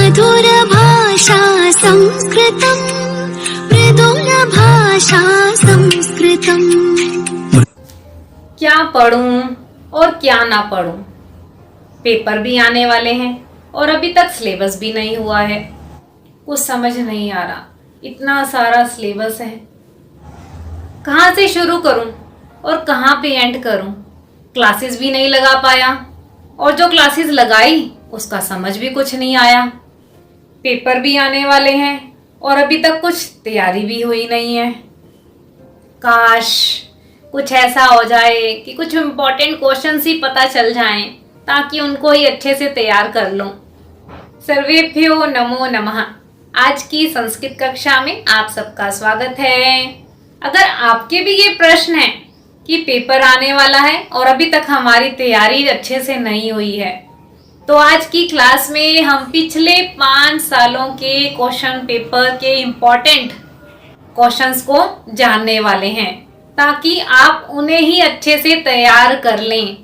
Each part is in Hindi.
मधुर भाषा संस्कृतम्, मृदुल भाषा संस्कृतम्। क्या पढूं और क्या ना पढूं, पेपर भी आने वाले हैं और अभी तक सिलेबस भी नहीं हुआ है। कुछ समझ नहीं आ रहा, इतना सारा सिलेबस है, कहाँ से शुरू करूं और कहाँ पे एंड करूं। क्लासेस भी नहीं लगा पाया और जो क्लासेस लगाई उसका समझ भी कुछ नहीं आया। पेपर भी आने वाले हैं और अभी तक कुछ तैयारी भी हुई नहीं है। काश कुछ ऐसा हो जाए कि कुछ इम्पोर्टेंट क्वेश्चंस ही पता चल जाएं, ताकि उनको ही अच्छे से तैयार कर लूं। सर्वेभ्यो नमो नमः। आज की संस्कृत कक्षा में आप सबका स्वागत है। अगर आपके भी ये प्रश्न है कि पेपर आने वाला है और अभी तक हमारी तैयारी अच्छे से नहीं हुई है, तो आज की क्लास में हम पिछले 5 सालों के क्वेश्चन पेपर के इम्पोर्टेंट क्वेश्चंस को जानने वाले हैं, ताकि आप उन्हें ही अच्छे से तैयार कर लें।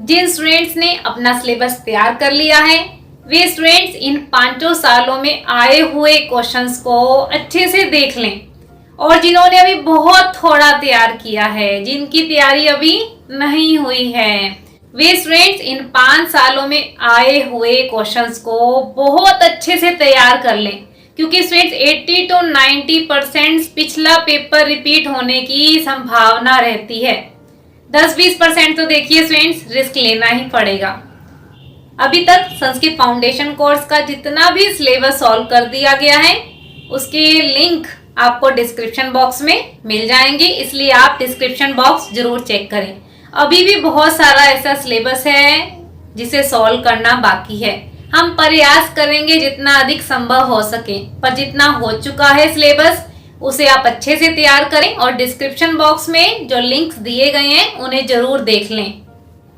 जिन स्टूडेंट्स ने अपना सिलेबस तैयार कर लिया है, वे स्टूडेंट्स इन 5 सालों में आए हुए क्वेश्चंस को अच्छे से देख लें। और जिन्होंने अभी बहुत थोड़ा तैयार किया है, जिनकी तैयारी अभी नहीं हुई है, वे स्टूडेंट्स इन 5 सालों में आए हुए क्वेश्चंस को बहुत अच्छे से तैयार कर लें, क्योंकि स्टूडेंट्स 80 to 90% पिछला पेपर रिपीट होने की संभावना रहती है। 10-20% तो देखिए स्टूडेंट्स रिस्क लेना ही पड़ेगा। अभी तक संस्कृत फाउंडेशन कोर्स का जितना भी सिलेबस सॉल्व कर दिया गया है, उसके लिंक आपको डिस्क्रिप्शन बॉक्स में मिल जाएंगे, इसलिए आप डिस्क्रिप्शन बॉक्स जरूर चेक करें। अभी भी बहुत सारा ऐसा सिलेबस है जिसे सॉल्व करना बाकी है। हम प्रयास करेंगे जितना अधिक संभव हो सके, पर जितना हो चुका है सिलेबस उसे आप अच्छे से तैयार करें और डिस्क्रिप्शन बॉक्स में जो लिंक्स दिए गए हैं उन्हें जरूर देख लें।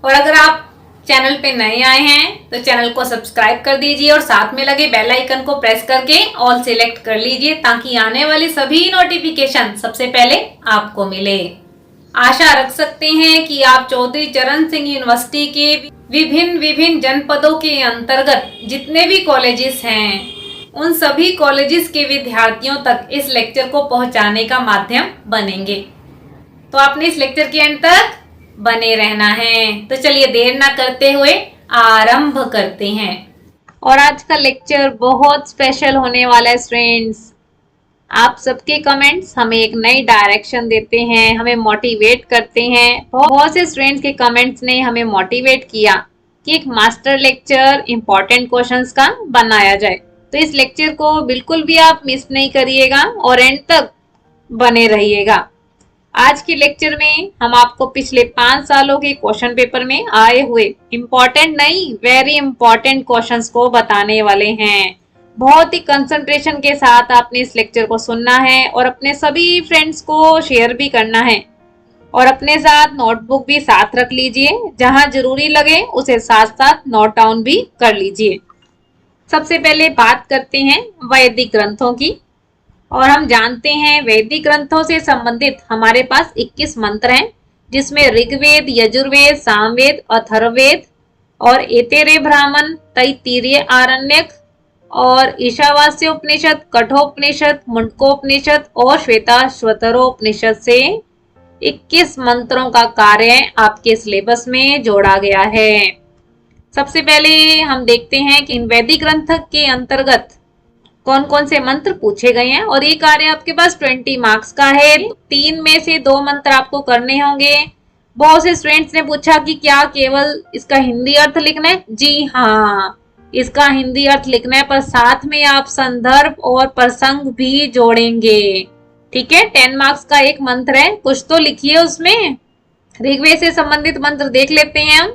और अगर आप चैनल पे नए आए हैं तो चैनल को सब्सक्राइब कर दीजिए और साथ में लगे बेल आइकन को प्रेस करके ऑल सिलेक्ट कर लीजिए, ताकि आने वाली सभी नोटिफिकेशन सबसे पहले आपको मिले। आशा रख सकते हैं कि आप चौधरी चरण सिंह यूनिवर्सिटी के विभिन्न जनपदों के अंतर्गत जितने भी कॉलेजेस हैं, उन सभी कॉलेजेस के विद्यार्थियों तक इस लेक्चर को पहुंचाने का माध्यम बनेंगे। तो आपने इस लेक्चर के अंत तक बने रहना है। तो चलिए देर ना करते हुए आरंभ करते हैं। और आज का लेक्चर बहुत स्पेशल होने वाला है स्टूडेंट्स। आप सबके कमेंट्स हमें एक नई डायरेक्शन देते हैं, हमें मोटिवेट करते हैं। बहुत से स्टूडेंट्स के कमेंट्स ने हमें मोटिवेट किया कि एक मास्टर लेक्चर इम्पोर्टेंट क्वेश्चंस का बनाया जाए। तो इस लेक्चर को बिल्कुल भी आप मिस नहीं करिएगा और एंड तक बने रहिएगा। आज के लेक्चर में हम आपको पिछले 5 सालों के क्वेश्चन पेपर में आए हुए इम्पोर्टेंट नहीं, वेरी इम्पोर्टेंट क्वेश्चंस को बताने वाले हैं। बहुत ही कंसंट्रेशन के साथ आपने इस लेक्चर को सुनना है और अपने सभी फ्रेंड्स को शेयर भी करना है। और अपने साथ नोटबुक भी साथ रख लीजिए, जहां जरूरी लगे उसे साथ साथ नोट डाउन भी कर लीजिए। सबसे पहले बात करते हैं वैदिक ग्रंथों की। और हम जानते हैं वैदिक ग्रंथों से संबंधित हमारे पास 21 मंत्र हैं, जिसमें ऋग्वेद, यजुर्वेद, सामवेद, अथर्ववेद और ऐतरेय ब्राह्मण, तैत्तिरीय आरण्यक और ईशावास्योपनिषद, कठोपनिषद, मुंडकोपनिषद और श्वेताश्वतरोपनिषद से 21 मंत्रों का कार्य आपके सिलेबस में जोड़ा गया है। सबसे पहले हम देखते हैं कि इन वैदिक ग्रंथ के अंतर्गत कौन कौन से मंत्र पूछे गए हैं। और ये कार्य आपके पास 20 मार्क्स का है। 3 में से 2 मंत्र आपको करने होंगे। बहुत से स्टूडेंट्स ने पूछा कि क्या केवल इसका हिंदी अर्थ लिखना है? जी हाँ, इसका हिंदी अर्थ लिखना है, पर साथ में आप संदर्भ और प्रसंग भी जोड़ेंगे। ठीक है, 10 मार्क्स का एक मंत्र है, कुछ तो लिखिए उसमें। ऋग्वेद से संबंधित मंत्र देख लेते हैं हम।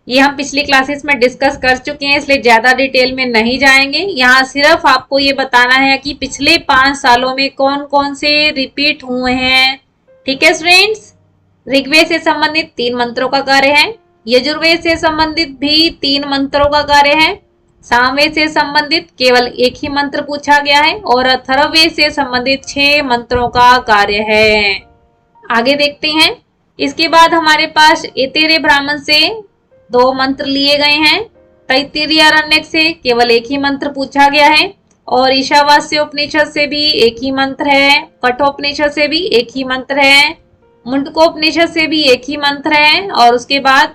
ये हम पिछली क्लासेस में डिस्कस कर चुके हैं, इसलिए ज्यादा डिटेल में नहीं जाएंगे। यहाँ सिर्फ आपको ये बताना है कि पिछले 5 सालों में कौन कौन से रिपीट हुए हैं। ठीक है स्टूडेंट्स, ऋग्वेद से संबंधित 3 मंत्रों का कार्य है, यजुर्वेद से संबंधित भी 3 मंत्रों का कार्य है, सामवेद से संबंधित केवल एक ही मंत्र पूछा गया है और अथर्ववेद से संबंधित 6 मंत्रों का कार्य है। आगे देखते हैं। इसके बाद हमारे पास ऐतरेय ब्राह्मण से 2 मंत्र लिए गए हैं। तैत्तिरीय आरण्यक से केवल एक ही मंत्र पूछा गया है और ईशावास्य उपनिषद से भी एक ही मंत्र है, कठोपनिषद से भी एक ही मंत्र है, मुंडकोपनिषद से भी एक ही मंत्र है और उसके बाद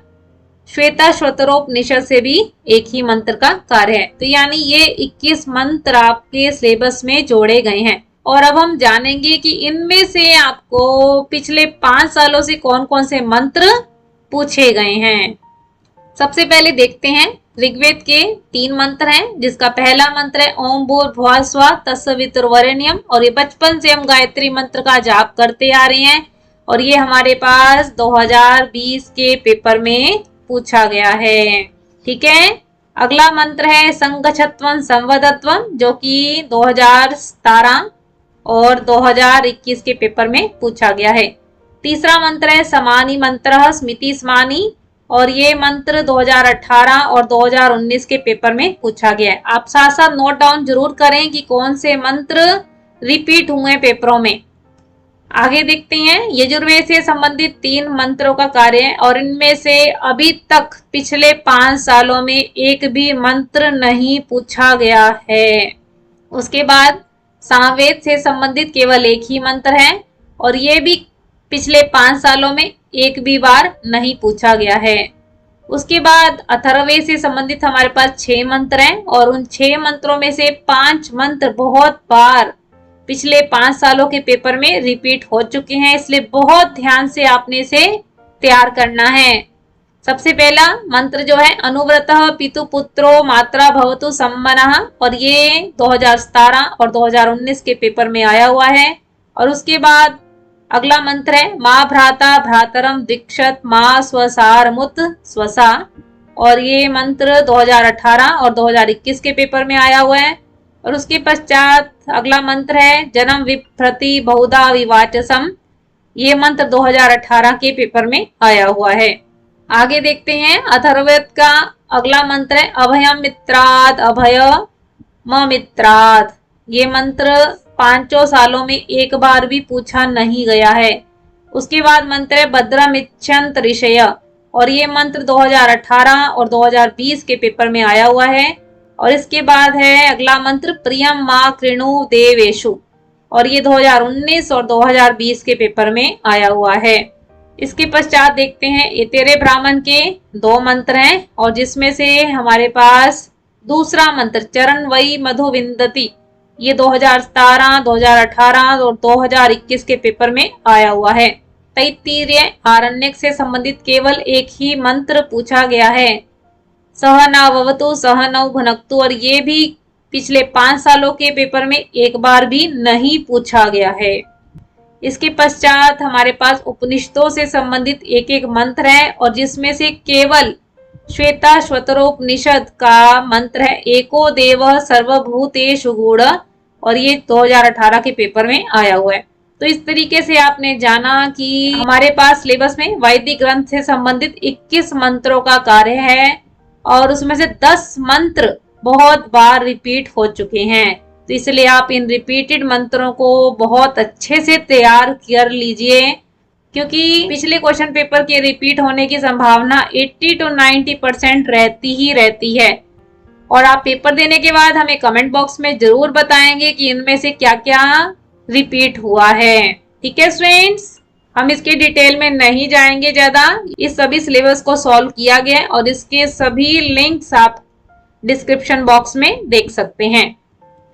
श्वेताश्वतरोपनिषद से भी एक ही मंत्र का कार्य है। तो यानी ये 21 मंत्र आपके सिलेबस में जोड़े गए हैं। और अब हम जानेंगे कि इनमें से आपको पिछले 5 सालों से कौन कौन से मंत्र पूछे गए हैं। सबसे पहले देखते हैं, ऋग्वेद के 3 मंत्र हैं, जिसका पहला मंत्र है ओम भूर्भुवः स्वः तत्सवितुर्वरेण्यम, और ये बचपन से हम गायत्री मंत्र का जाप करते आ रहे हैं और ये हमारे पास 2020 के पेपर में पूछा गया है। ठीक है। अगला मंत्र है संगच्छत्वं संवदत्वं, जो कि 2017 और 2021 के पेपर में पूछा गया है। तीसरा मंत्र है समानि मंत्रः स्मिति स्मानि, और ये मंत्र 2018 और 2019 के पेपर में पूछा गया है। आप साथ साथ नोट डाउन जरूर करें कि कौन से मंत्र रिपीट हुए पेपरों में। आगे देखते हैं, यजुर्वेद से संबंधित 3 मंत्रों का कार्य है और इनमें से अभी तक पिछले 5 सालों में एक भी मंत्र नहीं पूछा गया है। उसके बाद सामवेद से संबंधित केवल एक ही मंत्र है और ये भी पिछले 5 सालों में एक भी बार नहीं पूछा गया है। उसके बाद अथर्ववेद से संबंधित हमारे पास 6 मंत्र हैं और उन 6 मंत्रों में से 5 मंत्र बहुत बार पिछले 5 सालों के पेपर में रिपीट हो चुके हैं, इसलिए बहुत ध्यान से आपने इसे तैयार करना है। सबसे पहला मंत्र जो है अनुव्रतः पितु पुत्रो मात्रा भवतु सम्मनः, और ये 2017 और 2019 के पेपर में आया हुआ है। और उसके बाद अगला मंत्र है माँ भ्राता भ्रातरम दीक्षत माँ स्वसारमुत स्वसा, और ये मंत्र 2018 और 2021 के पेपर में आया हुआ है। और उसके पश्चात अगला मंत्र है जन्म विप्रति बहुधा विवाचसम, ये मंत्र 2018 के पेपर में आया हुआ है। आगे देखते हैं, अथर्ववेद का अगला मंत्र है अभयम मित्राद अभय म मित्राद, ये मंत्र 5 सालों में एक बार भी पूछा नहीं गया है। उसके बाद मंत्र है भद्रम इच्छन्त ऋषय, और ये मंत्र 2018 और 2020 के पेपर में आया हुआ है। और इसके बाद है अगला मंत्र प्रियम माँ कृणु देवेशु, और ये 2019 और 2020 के पेपर में आया हुआ है। इसके पश्चात देखते हैं एतेरे ब्राह्मण के 2 मंत्र हैं और जिसमें से हमारे पास दूसरा मंत्र चरण वही मधु विंदती, ये 2017, 2018 और 2021 के पेपर में आया हुआ है। तैत्तिरीय आरण्यक से संबंधित केवल एक ही मंत्र पूछा गया है, सह नवतु सह नौ भुनक्तु, और ये भी पिछले 5 सालों के पेपर में एक बार भी नहीं पूछा गया है। इसके पश्चात हमारे पास उपनिषदों से संबंधित एक एक मंत्र है और जिसमें से केवल श्वेताश्वतरोपनिषद का मंत्र है एको देवः सर्वभूतेषु गूढ़, और ये 2018 के पेपर में आया हुआ है। तो इस तरीके से आपने जाना कि हमारे पास सिलेबस में वैदिक ग्रंथ से संबंधित 21 मंत्रों का कार्य है और उसमें से 10 मंत्र बहुत बार रिपीट हो चुके हैं। तो इसलिए आप इन रिपीटेड मंत्रों को बहुत अच्छे से तैयार कर लीजिए, क्योंकि पिछले क्वेश्चन पेपर के रिपीट होने की संभावना 80 to 90% रहती है। और आप पेपर देने के बाद हमें कमेंट बॉक्स में जरूर बताएंगे कि इनमें से क्या क्या रिपीट हुआ है। ठीक है स्टूडेंट्स, हम इसके डिटेल में नहीं जाएंगे ज्यादा। इस सभी सिलेबस को सॉल्व किया गया और इसके सभी लिंक्स आप डिस्क्रिप्शन बॉक्स में देख सकते हैं।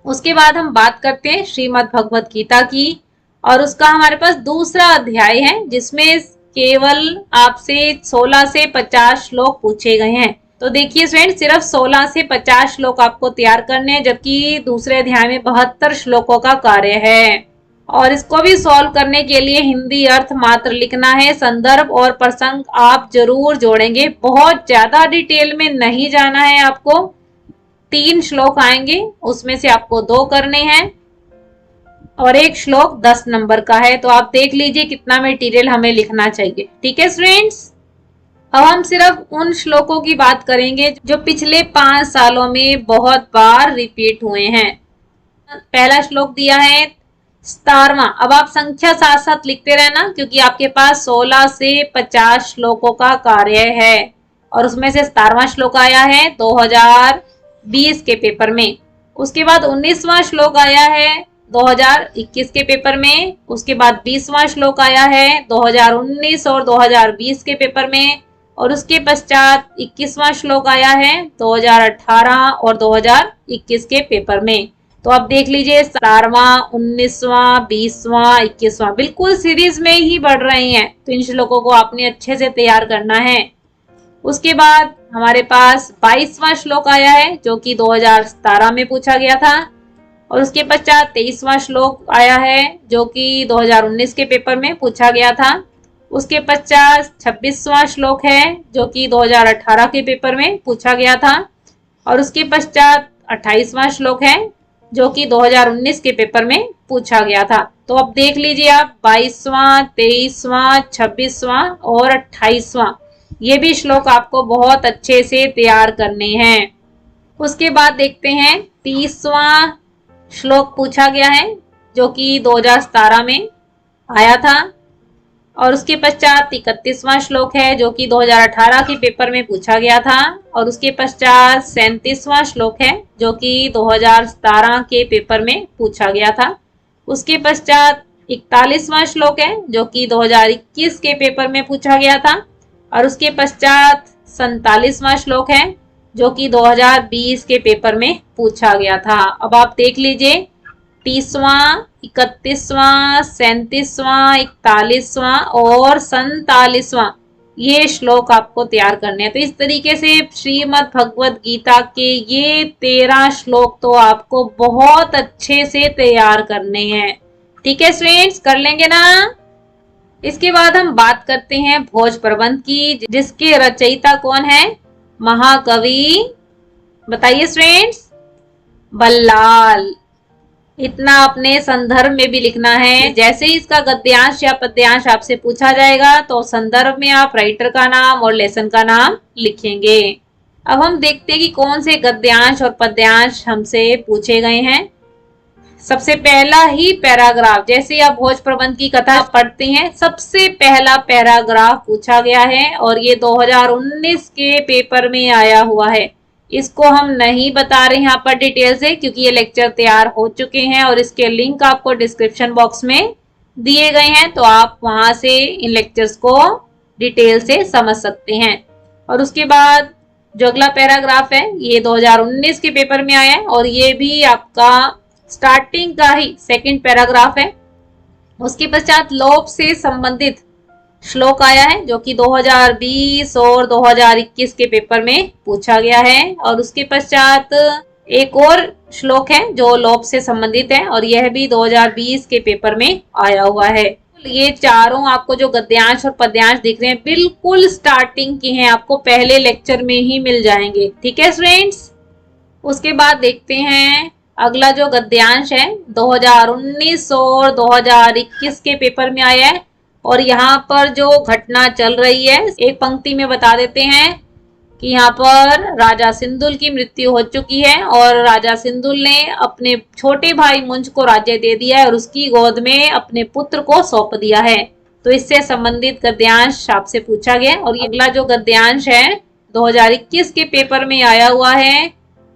उसके बाद हम बात करते हैं श्रीमद् भगवत गीता की, और उसका हमारे पास दूसरा अध्याय है जिसमें केवल आपसे 16 से 50 श्लोक पूछे गए हैं। तो देखिए फ्रेंड्स, सिर्फ 16 से 50 श्लोक आपको तैयार करने हैं, जबकि दूसरे अध्याय में 72 श्लोकों का कार्य है। और इसको भी सॉल्व करने के लिए हिंदी अर्थ मात्र लिखना है, संदर्भ और प्रसंग आप जरूर जोड़ेंगे। बहुत ज्यादा डिटेल में नहीं जाना है आपको। 3 श्लोक आएंगे, उसमें से आपको 2 करने हैं और एक श्लोक 10 नंबर का है। तो आप देख लीजिए कितना मटेरियल हमें लिखना चाहिए। ठीक है स्टूडेंट्स, अब हम सिर्फ उन श्लोकों की बात करेंगे जो पिछले 5 सालों में बहुत बार रिपीट हुए हैं। पहला श्लोक दिया है 17वां। अब आप संख्या साथ साथ लिखते रहना, क्योंकि आपके पास 16 से 50 श्लोकों का कार्य है। और उसमें से 17वां श्लोक आया है 2020 के पेपर में। उसके बाद 19वां श्लोक आया है 2021 के पेपर में। उसके बाद 20वां श्लोक आया है 2019 और 2020 के पेपर में। और उसके पश्चात 21वां श्लोक आया है 2018 और 2021 के पेपर में। तो आप देख लीजिए 17वां, 19वां, 20वां, 21वां बिल्कुल सीरीज में ही बढ़ रही हैं। तो इन श्लोकों को आपने अच्छे से तैयार करना है। उसके बाद हमारे पास 22वां श्लोक आया है जो कि 2017 में पूछा गया था। और उसके पश्चात 23वां श्लोक आया है जो कि 2019 के पेपर में पूछा गया था। उसके पश्चात 26वां श्लोक है जो कि 2018 के पेपर में पूछा गया था। और उसके पश्चात 28वां श्लोक है जो कि 2019 के पेपर में पूछा गया था। तो अब देख लीजिए आप 22वां, 23वां, 26वां और 28वां ये भी श्लोक आपको बहुत अच्छे से तैयार करने हैं। उसके बाद देखते हैं 30वां श्लोक पूछा गया है जो कि 2017 में आया था। और उसके पश्चात 31वां श्लोक है जो कि 2018 के पेपर में पूछा गया था। और उसके पश्चात 37वां श्लोक है जो कि 2017 के पेपर में पूछा गया था। उसके पश्चात 41वां श्लोक है जो कि 2021 के पेपर में पूछा गया था। और उसके पश्चात 47वां श्लोक है जो कि 2020 के पेपर में पूछा गया था। अब आप देख लीजिए 30वां, 31वां, 37वां, 41वां और 47वां ये श्लोक आपको तैयार करने हैं। तो इस तरीके से श्रीमद् भगवत गीता के ये 13 श्लोक तो आपको बहुत अच्छे से तैयार करने हैं। ठीक है स्टूडेंट्स, कर लेंगे ना। इसके बाद हम बात करते हैं भोज प्रबंध की, जिसके रचयिता कौन है? महाकवि, बताइए स्टूडेंट्स, बल्लाल। इतना अपने संदर्भ में भी लिखना है। जैसे ही इसका गद्यांश या पद्यांश आपसे पूछा जाएगा तो संदर्भ में आप राइटर का नाम और लेसन का नाम लिखेंगे। अब हम देखते हैं कि कौन से गद्यांश और पद्यांश हमसे पूछे गए हैं। सबसे पहला ही पैराग्राफ, जैसे आप भोज प्रबंध की कथा पढ़ते हैं, सबसे पहला पैराग्राफ पूछा गया है और ये 2019 के पेपर में आया हुआ है। इसको हम नहीं बता रहे यहाँ पर डिटेल से क्योंकि ये लेक्चर तैयार हो चुके हैं और इसके लिंक आपको डिस्क्रिप्शन बॉक्स में दिए गए हैं, तो आप वहां से इन लेक्चर्स को डिटेल से समझ सकते हैं। और उसके बाद जो अगला पैराग्राफ है ये 2019 के पेपर में आया है और ये भी आपका स्टार्टिंग का ही सेकंड पैराग्राफ है। उसके पश्चात लोभ से संबंधित श्लोक आया है जो कि 2020 और 2021 के पेपर में पूछा गया है। और उसके पश्चात एक और श्लोक है जो लोभ से संबंधित है और यह भी 2020 के पेपर में आया हुआ है। ये चारों आपको जो गद्यांश और पद्यांश दिख रहे हैं बिल्कुल स्टार्टिंग के हैं, आपको पहले लेक्चर में ही मिल जाएंगे। ठीक है स्टूडेंट्स, उसके बाद देखते हैं अगला जो गद्यांश है 2019 और 2021 के पेपर में आया है। और यहाँ पर जो घटना चल रही है एक पंक्ति में बता देते हैं कि यहाँ पर राजा सिंदुल की मृत्यु हो चुकी है और राजा सिंदुल ने अपने छोटे भाई मुंज को राज्य दे दिया है और उसकी गोद में अपने पुत्र को सौंप दिया है। तो इससे संबंधित गद्यांश आपसे पूछा गया। और अगला जो गद्यांश है 2021 के पेपर में आया हुआ है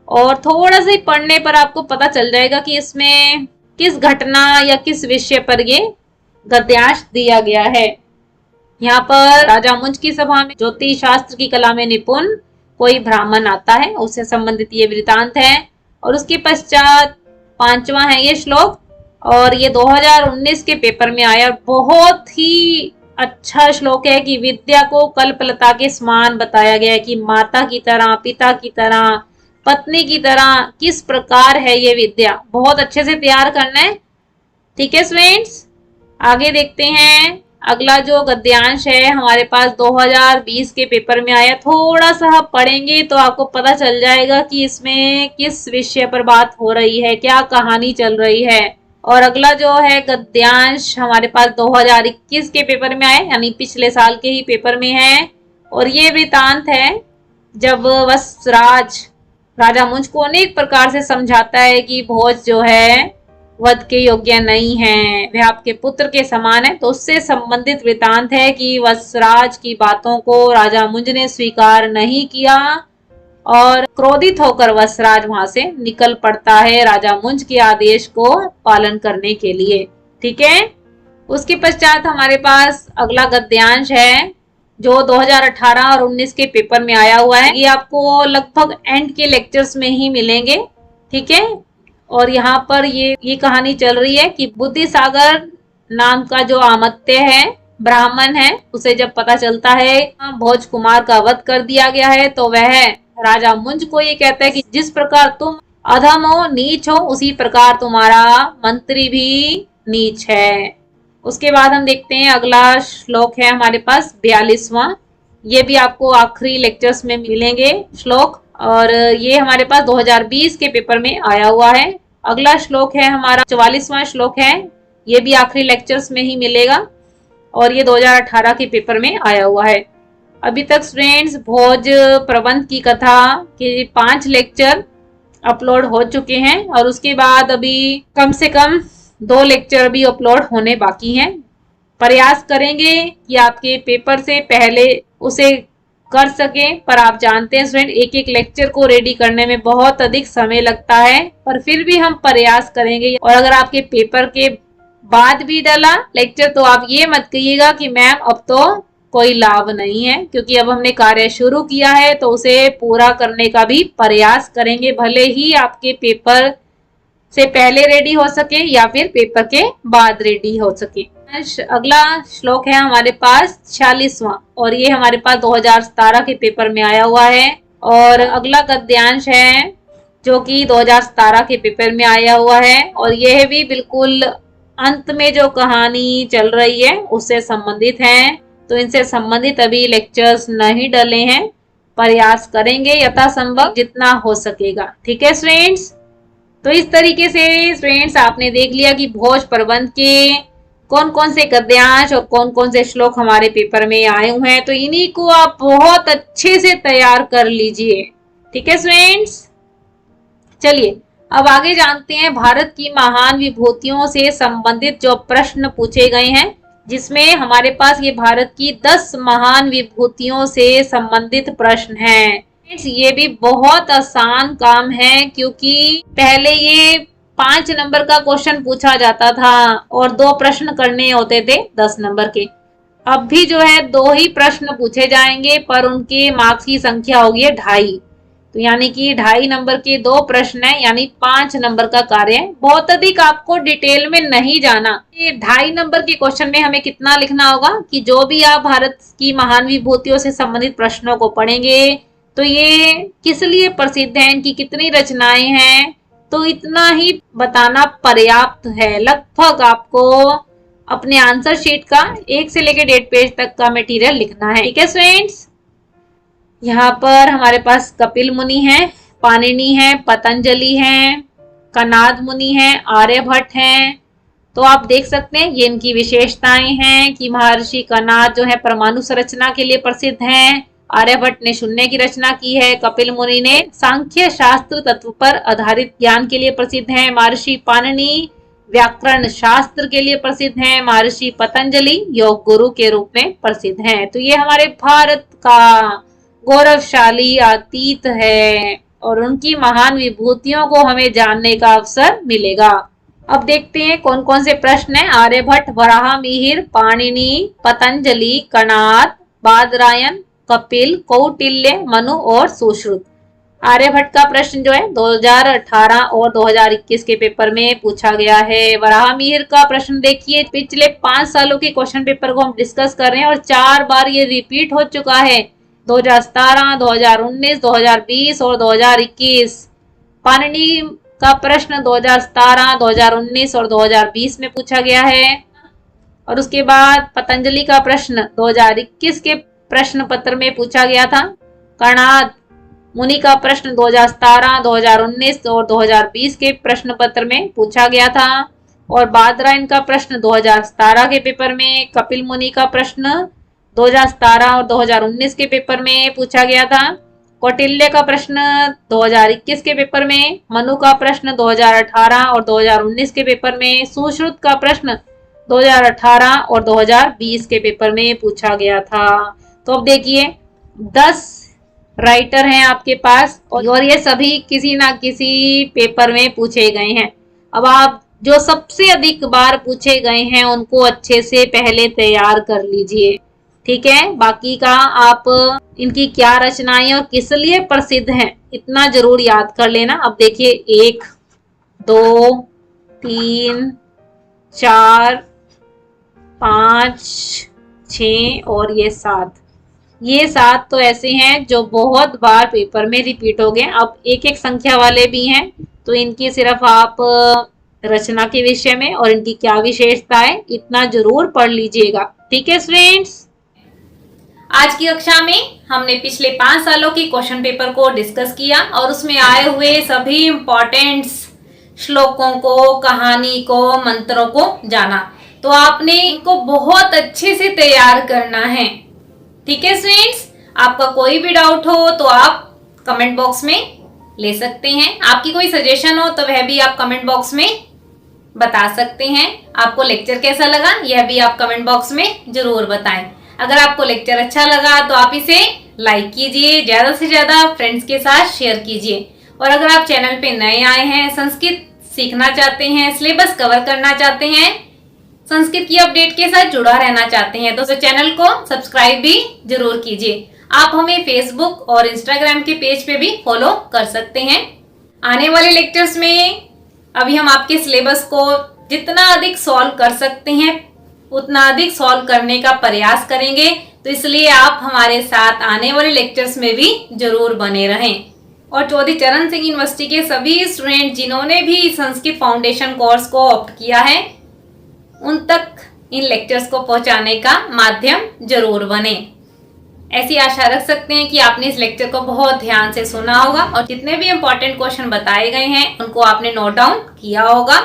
और थोड़ा सा पढ़ने पर आपको पता चल जाएगा कि इसमें किस घटना या किस विषय पर ये गद्यांश दिया गया है। यहाँ पर राजा मुंज की सभा में ज्योतिष शास्त्र की कला में निपुण कोई ब्राह्मण आता है, उससे संबंधित ये वृतांत है। और उसके पश्चात 5वां है ये श्लोक और ये 2019 के पेपर में आया। बहुत ही अच्छा श्लोक है कि विद्या को कल्पलता के समान बताया गया है कि माता की तरह, पिता की तरह, पत्नी की तरह किस प्रकार है ये विद्या। बहुत अच्छे से तैयार करना है। ठीक है स्टूडेंट्स, आगे देखते हैं अगला जो गद्यांश है हमारे पास 2020 के पेपर में आया। थोड़ा सा आप पढ़ेंगे तो आपको पता चल जाएगा कि इसमें किस विषय पर बात हो रही है, क्या कहानी चल रही है। और अगला जो है गद्यांश हमारे पास 2021 के पेपर में आया, यानी पिछले साल के ही पेपर में है। और ये वृतांत है जब वत्सराज राजा मुंज को अनेक प्रकार से समझाता है कि भोज जो है वध के योग्य नहीं है, वह आपके पुत्र के समान है। तो उससे संबंधित वृतांत है कि वत्सराज की बातों को राजा मुंज ने स्वीकार नहीं किया और क्रोधित होकर वत्सराज वहां से निकल पड़ता है राजा मुंज के आदेश को पालन करने के लिए। ठीक है, उसके पश्चात हमारे पास अगला गद्यांश है जो 2018 और 19 के पेपर में आया हुआ है। ये आपको लगभग एंड के लेक्चर्स में ही मिलेंगे। ठीक है, और यहाँ पर ये कहानी चल रही है कि बुद्धिसागर नाम का जो अमात्य है, ब्राह्मण है, उसे जब पता चलता है भोज कुमार का वध कर दिया गया है तो वह राजा मुंज को ये कहता है कि जिस प्रकार तुम अधम हो, नीच हो, उसी प्रकार तुम्हारा मंत्री भी नीच है। उसके बाद हम देखते हैं अगला श्लोक है हमारे पास 42वां। ये भी आपको आखिरी लेक्चर्स में मिलेंगे श्लोक, और ये हमारे पास 2020 के पेपर में आया हुआ है। अगला श्लोक है हमारा 44वां श्लोक है, ये भी आखिरी लेक्चर्स में ही मिलेगा और ये 2018 के पेपर में आया हुआ है। अभी तक स्टूडेंट्स भोज प्रबंध की कथा के 5 लेक्चर अपलोड हो चुके हैं और उसके बाद अभी कम से कम 2 लेक्चर भी अपलोड होने बाकी हैं। प्रयास करेंगे कि आपके पेपर से पहले उसे कर सकें, पर आप जानते हैं स्टूडेंट एक एक लेक्चर को रेडी करने में बहुत अधिक समय लगता है, पर फिर भी हम प्रयास करेंगे। और अगर आपके पेपर के बाद भी डाला लेक्चर तो आप ये मत कहिएगा कि मैम अब तो कोई लाभ नहीं है, क्योंकि अब हमने कार्य शुरू किया है तो उसे पूरा करने का भी प्रयास करेंगे, भले ही आपके पेपर से पहले रेडी हो सके या फिर पेपर के बाद रेडी हो सके। अगला श्लोक है हमारे पास 46वां और ये हमारे पास 2017 के पेपर में आया हुआ है। और अगला गद्यांश है जो कि 2017 के पेपर में आया हुआ है और यह भी बिल्कुल अंत में जो कहानी चल रही है उससे संबंधित है। तो इनसे संबंधित अभी लेक्चर्स नहीं डले हैं, प्रयास करेंगे यथासंभव जितना हो सकेगा। ठीक है स्टूडेंट्स, तो इस तरीके से स्टूडेंट्स आपने देख लिया कि भोज प्रबंध के कौन कौन से गद्यांश और कौन कौन से श्लोक हमारे पेपर में आए हुए हैं, तो इन्हीं को आप बहुत अच्छे से तैयार कर लीजिए। ठीक है स्टूडेंट्स, चलिए अब आगे जानते हैं भारत की महान विभूतियों से संबंधित जो प्रश्न पूछे गए हैं, जिसमें हमारे पास ये भारत की 10 महान विभूतियों से संबंधित प्रश्न हैं। ये भी बहुत आसान काम है क्योंकि पहले ये 5 नंबर का क्वेश्चन पूछा जाता था और 2 प्रश्न करने होते थे 10 नंबर के। अब भी जो है 2 ही प्रश्न पूछे जाएंगे पर उनके मार्क्स की संख्या होगी 2.5, तो यानी कि 2.5 नंबर के 2 प्रश्न है, यानी 5 नंबर का कार्य है। बहुत अधिक आपको डिटेल में नहीं जाना। ये 2.5 नंबर के क्वेश्चन में हमें कितना लिखना होगा कि जो भी आप भारत की महान विभूतियों से संबंधित प्रश्नों को पढ़ेंगे तो ये किस लिए प्रसिद्ध है, इनकी कितनी रचनाएं हैं, तो इतना ही बताना पर्याप्त है। लगभग आपको अपने आंसर शीट का 1 से लेकर 1.5 पेज तक का मटेरियल लिखना है। ठीक है स्टूडेंट्स, यहाँ पर हमारे पास कपिल मुनि है, पाणिनि है, पतंजलि है, कनाद मुनि है, आर्यभट्ट हैं। तो आप देख सकते हैं ये इनकी विशेषताएं हैं कि महर्षि कनाद जो है परमाणु संरचना के लिए प्रसिद्ध हैं, आर्यभट्ट ने शून्य की रचना की है, कपिल मुनि ने सांख्य शास्त्र तत्व पर आधारित ज्ञान के लिए प्रसिद्ध हैं, महर्षि पाणिनि व्याकरण शास्त्र के लिए प्रसिद्ध हैं, महर्षि पतंजलि योग गुरु के रूप में प्रसिद्ध हैं। तो ये हमारे भारत का गौरवशाली अतीत है और उनकी महान विभूतियों को हमें जानने का अवसर मिलेगा। अब देखते हैं कौन कौन से प्रश्न हैं। आर्यभट्ट, वराहमिहिर, पाणिनि, पतंजलि, कणाद, बादरायन, कपिल, कौटिल्य, मनु और सुश्रुत। आर्यभट्ट का प्रश्न जो है 2018 और 2021 के पेपर में पूछा गया है। वराहमिहिर का प्रश्न देखिए, पिछले 5 सालों के क्वेश्चन पेपर को हम डिस्कस कर रहे हैं और 4 बार ये रिपीट हो चुका है, 2017, 2019, 2020 और 2021। पाणिनि का प्रश्न 2017, 2019 और 2020 में पूछा गया है और उसके बाद पतंजलि का प्रश्न 2021 के प्रश्न पत्र में पूछा गया था। कणाद मुनि का प्रश्न 2017, 2019 और 2020 के प्रश्न पत्र में पूछा गया था और बादरायन का प्रश्न 2017 के पेपर में, कपिल मुनि का प्रश्न 2017 और 2019 के पेपर में पूछा गया था कौटिल्य का प्रश्न 2021 के पेपर में, मनु का प्रश्न 2018 और 2019 के पेपर में, सुश्रुत का प्रश्न 2018 और 2020 के पेपर में पूछा गया था। तो अब देखिए 10 राइटर हैं आपके पास और ये सभी किसी ना किसी पेपर में पूछे गए हैं। अब आप जो सबसे अधिक बार पूछे गए हैं उनको अच्छे से पहले तैयार कर लीजिए, ठीक है। बाकी का आप इनकी क्या रचनाएं और किस लिए प्रसिद्ध हैं इतना जरूर याद कर लेना। अब देखिए 1, 2, 3, 4, 5, 6 और ये 7। ये 7 तो ऐसे हैं जो बहुत बार पेपर में रिपीट हो गए। अब एक एक संख्या वाले भी हैं, तो इनकी सिर्फ आप रचना के विषय में और इनकी क्या विशेषता है इतना जरूर पढ़ लीजिएगा, ठीक है स्टूडेंट्स। आज की कक्षा में हमने पिछले 5 सालों की क्वेश्चन पेपर को डिस्कस किया और उसमें आए हुए सभी इंपॉर्टेंट श्लोकों को, कहानी को, मंत्रों को जाना। तो आपने इनको बहुत अच्छे से तैयार करना है, ठीक है स्टूडेंट्स। आपका कोई भी डाउट हो तो आप कमेंट बॉक्स में ले सकते हैं। आपकी कोई सजेशन हो तो वह भी आप कमेंट बॉक्स में बता सकते हैं। आपको लेक्चर कैसा लगा यह भी आप कमेंट बॉक्स में जरूर बताएं। अगर आपको लेक्चर अच्छा लगा तो आप इसे लाइक कीजिए, ज्यादा से ज्यादा फ्रेंड्स के साथ शेयर कीजिए। और अगर आप चैनल पे नए आए हैं, संस्कृत सीखना चाहते हैं, सिलेबस कवर करना चाहते हैं, संस्कृत की अपडेट के साथ जुड़ा रहना चाहते हैं तो चैनल को सब्सक्राइब भी जरूर कीजिए। आप हमें फेसबुक और इंस्टाग्राम के पेज पे भी फॉलो कर सकते हैं। आने वाले लेक्चर्स में अभी हम आपके सिलेबस को जितना अधिक सॉल्व कर सकते हैं उतना अधिक सॉल्व करने का प्रयास करेंगे, तो इसलिए आप हमारे साथ आने वाले लेक्चर्स में भी जरूर बने रहें। और चौधरी चरण सिंह यूनिवर्सिटी के सभी स्टूडेंट जिन्होंने भी संस्कृत फाउंडेशन कोर्स को ऑप्ट किया है उन तक इन लेक्चर्स को पहुंचाने का माध्यम जरूर बने। ऐसी आशा रख सकते हैं कि आपने इस लेक्चर को बहुत ध्यान से सुना होगा और जितने भी इंपॉर्टेंट क्वेश्चन बताए गए हैं उनको आपने नोट डाउन किया होगा।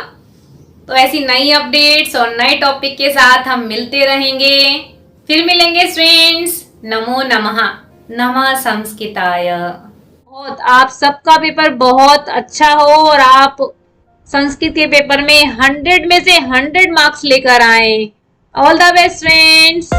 तो ऐसी नई अपडेट्स और नए टॉपिक के साथ हम मिलते रहेंगे। फिर मिलेंगे स्टूडेंट्स। नमो नमः। नमः संस्कृताय। आप सबका पेपर बहुत अच्छा हो और आप संस्कृत के पेपर में 100 में से 100 मार्क्स लेकर आए। All the best friends.